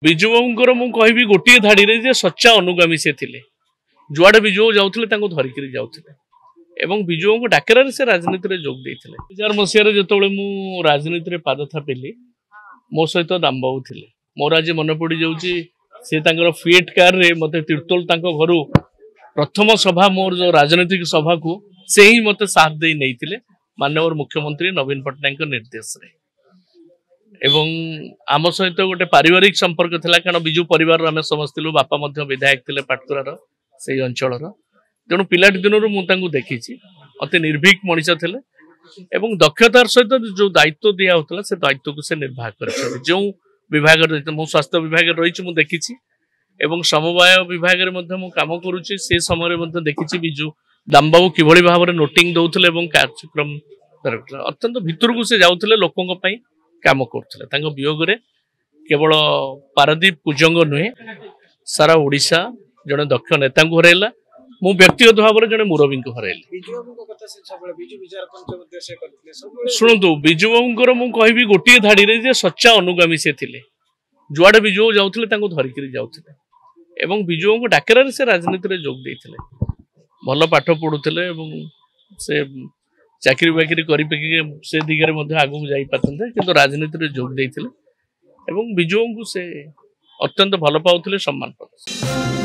ବିଜୁ ବାବୁଙ୍କର ମୁଁ କହିବି ଗୋଟିଏ ଧାଡିରେ ଯେ ସଚ୍ଚା ଅନୁଗାମୀ ସେ ଥିଲେ। ଯୁଆଡେ ବିଜୁ ବାବୁ ଯାଉଥିଲେ ତାଙ୍କୁ ଧରିକିରି ଯାଉଥିଲେ ଏବଂ ବିଜୁ ବାବୁଙ୍କ ଡାକରାରେ ସେ ରାଜନୀତିରେ ଯୋଗ ଦେଇଥିଲେ। 2000 ମସିହାରେ ଯେତେବେଳେ ମୁଁ ରାଜନୀତିରେ ପାଦ ଥାପିଲି ମୋ ସହିତ ଦାମବାବୁ ଥିଲେ। ମୋର ଆଜି ମନେ ପଡି ଯାଉଛି ସେ ତାଙ୍କର ଫିଏଟ୍ କାରରେ ମତେ ତିର୍ତ୍ତୋଲ ତାଙ୍କ ଘରୁ ପ୍ରଥମ ସଭା ମୋର ଯୋଉ ରାଜନୈତିକ ସଭାକୁ ସେ ହିଁ ମତେ ସାଥ ଦେଇ ନେଇଥିଲେ ମାନ୍ୟବର ମୁଖ୍ୟମନ୍ତ୍ରୀ ନବୀନ ପଟ୍ଟନାୟକଙ୍କ ନିର୍ଦ୍ଦେଶରେ। ଏବଂ आम सहित गोटे पारिवारिक संपर्क थिला कारण बिजू परिवार आम समझ बापा विधायक थे पाटकुरार से अंचल तेणु पिलाटी दिन मुझे देखी अति निर्भीक मनीष थे दक्षतार सहित जो दायित्व दिया होता से दायित्व को से निर्वाह कर जो विभाग स्वास्थ्य विभाग रही देखी समवाय विभाग में कम करुच्ची से समय देखी बिजू दामबाबू किभली भाव में नोटिंग दौले कार्यक्रम अत्यंत भितर को से जाऊे लोकों काम करते वियोग केवल पारादीप कुजंग नुहे सारा ओडिशा जड़े दक्ष नेता हरैला मु व्यक्तिगत भाव में जड़े मुरबी को हरैली। शुणु बिजू बाबूर मु कहबी गोटे धाड़ी जे सच्चा अनुगामी से थिले। जुआडे बिजू बाबू जाउथिले तांको धरिकिरी जाउथिले एवं बिजू बाबूको डाकरारे से राजनीति रे जोग देइथिले। भल पाठ पढुथिले एवं से चाकरी बाकरी करी से दिगरे मध्य आगु जाई पातंते किंतु राजनीति रे जोग देइथिले एवं बिजू बाबूको से अत्यंत भल पाउथिले सम्मान पाउथिले।